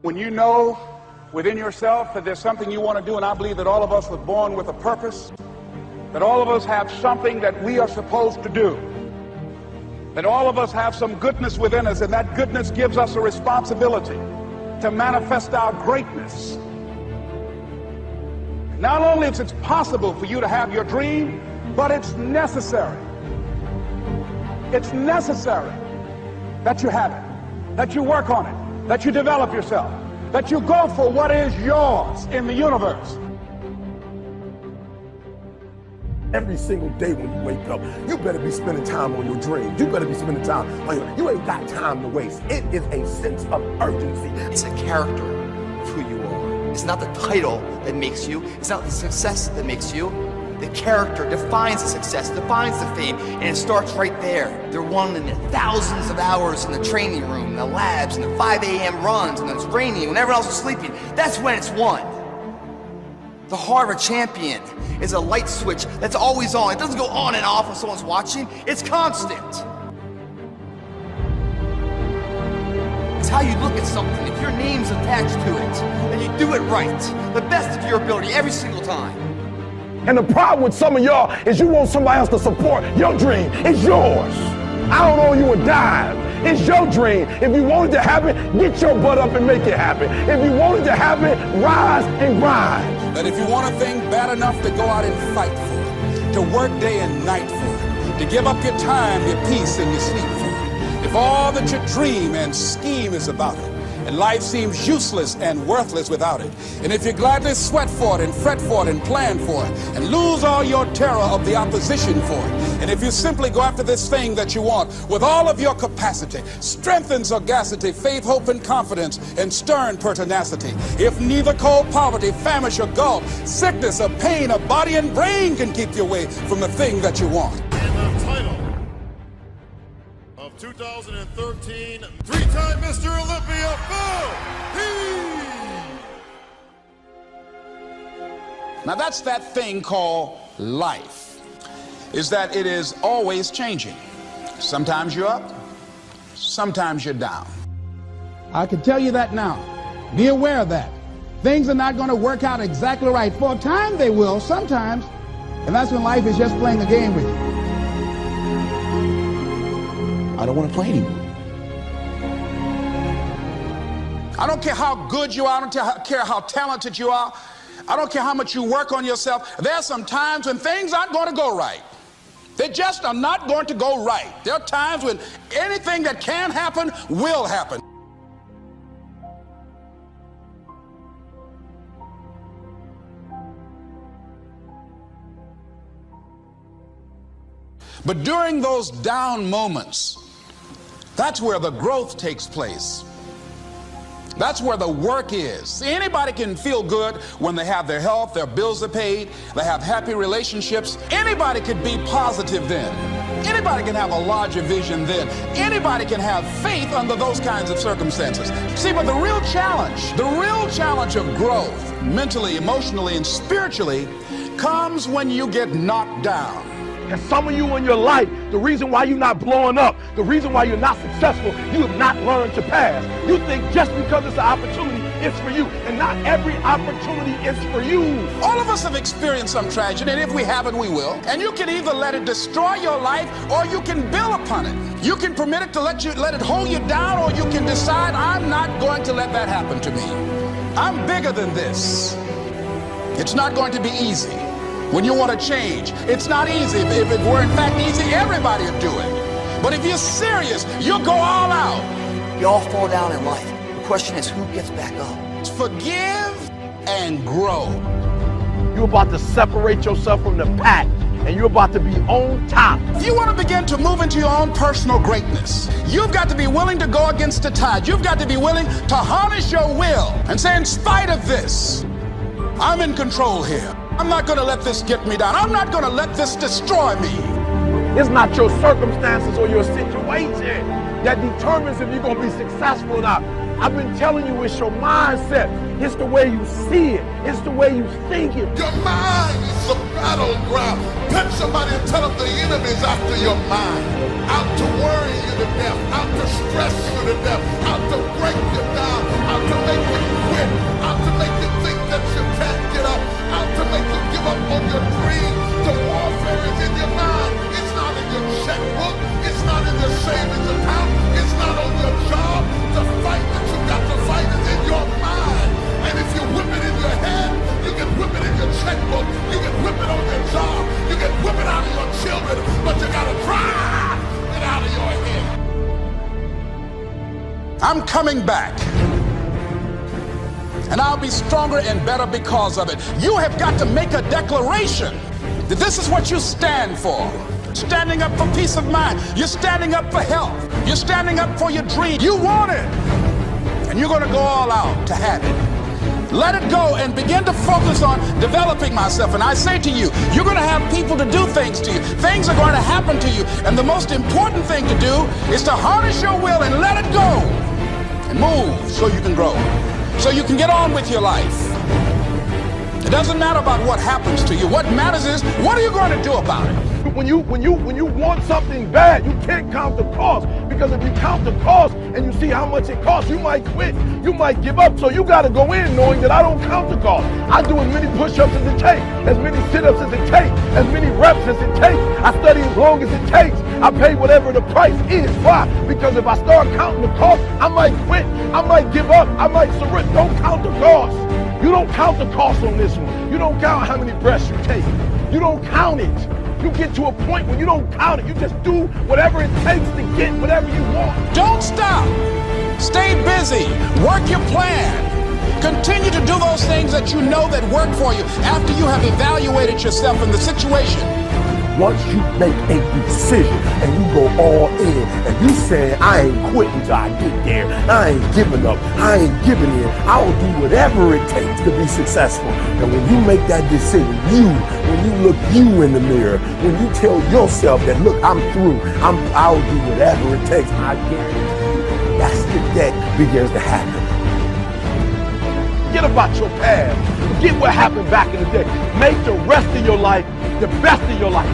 When you know within yourself that there's something you want to do, and I believe that all of us were born with a purpose, that all of us have something that we are supposed to do, that all of us have some goodness within us, and that goodness gives us a responsibility to manifest our greatness. Not only is it possible for you to have your dream, but it's necessary. It's necessary that you have it, that you work on it, that you develop yourself, that you go for what is yours in the universe. Every single day when you wake up, you better be spending time on your dreams. You better be spending time on you ain't got time to waste. It is a sense of urgency. It's a character of who you are. It's not the title that makes you. It's not the success that makes you. The character defines the success, defines the fame, and it starts right there. They're won in the thousands of hours in the training room, in the labs, in the 5 a.m. runs, and it's raining, when everyone else is sleeping. That's when it's won. The heart of a champion is a light switch that's always on. It doesn't go on and off when someone's watching. It's constant. It's how you look at something. If your name's attached to it, then you do it right. The best of your ability every single time. And the problem with some of y'all is you want somebody else to support your dream. It's yours. I don't owe you a dime. It's your dream. If you want it to happen, get your butt up and make it happen. If you want it to happen, rise and grind. That if you want a thing bad enough to go out and fight for it, to work day and night for it, to give up your time, your peace, and your sleep for it, if all that you dream and scheme is about it, and life seems useless and worthless without it, and if you gladly sweat for it and fret for it and plan for it and lose all your terror of the opposition for it, and if you simply go after this thing that you want with all of your capacity, strength and sagacity, faith, hope, and confidence, and stern pertinacity, if neither cold poverty, famish, or gulf, sickness or pain of body and brain can keep you away from the thing that you want. And the title of 2013, three-time Mr. Olympia, Now that's that thing called life, is that it is always changing. Sometimes you're up, sometimes you're down. I can tell you that now. Be aware of that. Things are not going to work out exactly right. For a time they will, sometimes. And that's when life is just playing a game with you. I don't want to play anymore. I don't care how good you are. I don't care how talented you are. I don't care how much you work on yourself. There are some times when things aren't going to go right. They just are not going to go right. There are times when anything that can happen will happen. But during those down moments, that's where the growth takes place. That's where the work is. See, anybody can feel good when they have their health, their bills are paid, they have happy relationships. Anybody could be positive then. Anybody can have a larger vision then. Anybody can have faith under those kinds of circumstances. See, but the real challenge of growth, mentally, emotionally, and spiritually, comes when you get knocked down. And some of you in your life, the reason why you're not blowing up, the reason why you're not successful, you have not learned to pass. You think just because it's an opportunity, it's for you. And not every opportunity is for you. All of us have experienced some tragedy, and if we haven't, we will. And you can either let it destroy your life, or you can build upon it. You can permit it to let it hold you down, or you can decide, I'm not going to let that happen to me. I'm bigger than this. It's not going to be easy. When you want to change, it's not easy. If it were in fact easy, everybody would do it. But if you're serious, you'll go all out. We all fall down in life. The question is, who gets back up? Forgive and grow. You're about to separate yourself from the pack, and you're about to be on top. If you want to begin to move into your own personal greatness, you've got to be willing to go against the tide. You've got to be willing to harness your will and say, in spite of this, I'm in control here. I'm not going to let this get me down. I'm not going to let this destroy me. It's not your circumstances or your situation that determines if you're going to be successful or not. I've been telling you, it's your mindset. It's the way you see it. It's the way you think it. Your mind is the battleground. Touch somebody and tell them the enemy's after your mind. Out to worry you to death. Out to stress you to death. Out to break you down. Out to make you coming back. And I'll be stronger and better because of it. You have got to make a declaration that this is what you stand for. Standing up for peace of mind. You're standing up for health. You're standing up for your dream. You want it. And you're going to go all out to have it. Let it go and begin to focus on developing myself. And I say to you, you're going to have people to do things to you. Things are going to happen to you. And the most important thing to do is to harness your will and let it go. And move so you can grow. So you can get on with your life. It doesn't matter about what happens to you. What matters is, what are you going to do about it? When you want something bad, you can't count the cost. Because if you count the cost and you see how much it costs, you might quit. You might give up. So you got to go in knowing that I don't count the cost. I do as many push-ups as it takes, as many sit-ups as it takes, as many reps as it takes. I study as long as it takes. I pay whatever the price is. Why? Because if I start counting the cost, I might quit. I might give up. I might surrender. Don't count the cost. You don't count the cost on this one. You don't count how many breaths you take. You don't count it. You get to a point where you don't count it. You just do whatever it takes to get whatever you want. Don't stop. Stay busy. Work your plan. Continue to do those things that you know that work for you after you have evaluated yourself in the situation. Once you make a decision and you go all in and you say, I ain't quitting till I get there. I ain't giving up. I ain't giving in. I will do whatever it takes to be successful. And when you make that decision, when you look you in the mirror, when you tell yourself that, look, I'm through. I'll do whatever it takes. I guarantee you, that's the that begins to happen. Forget about your past. Forget what happened back in the day. Make the rest of your life the best of your life.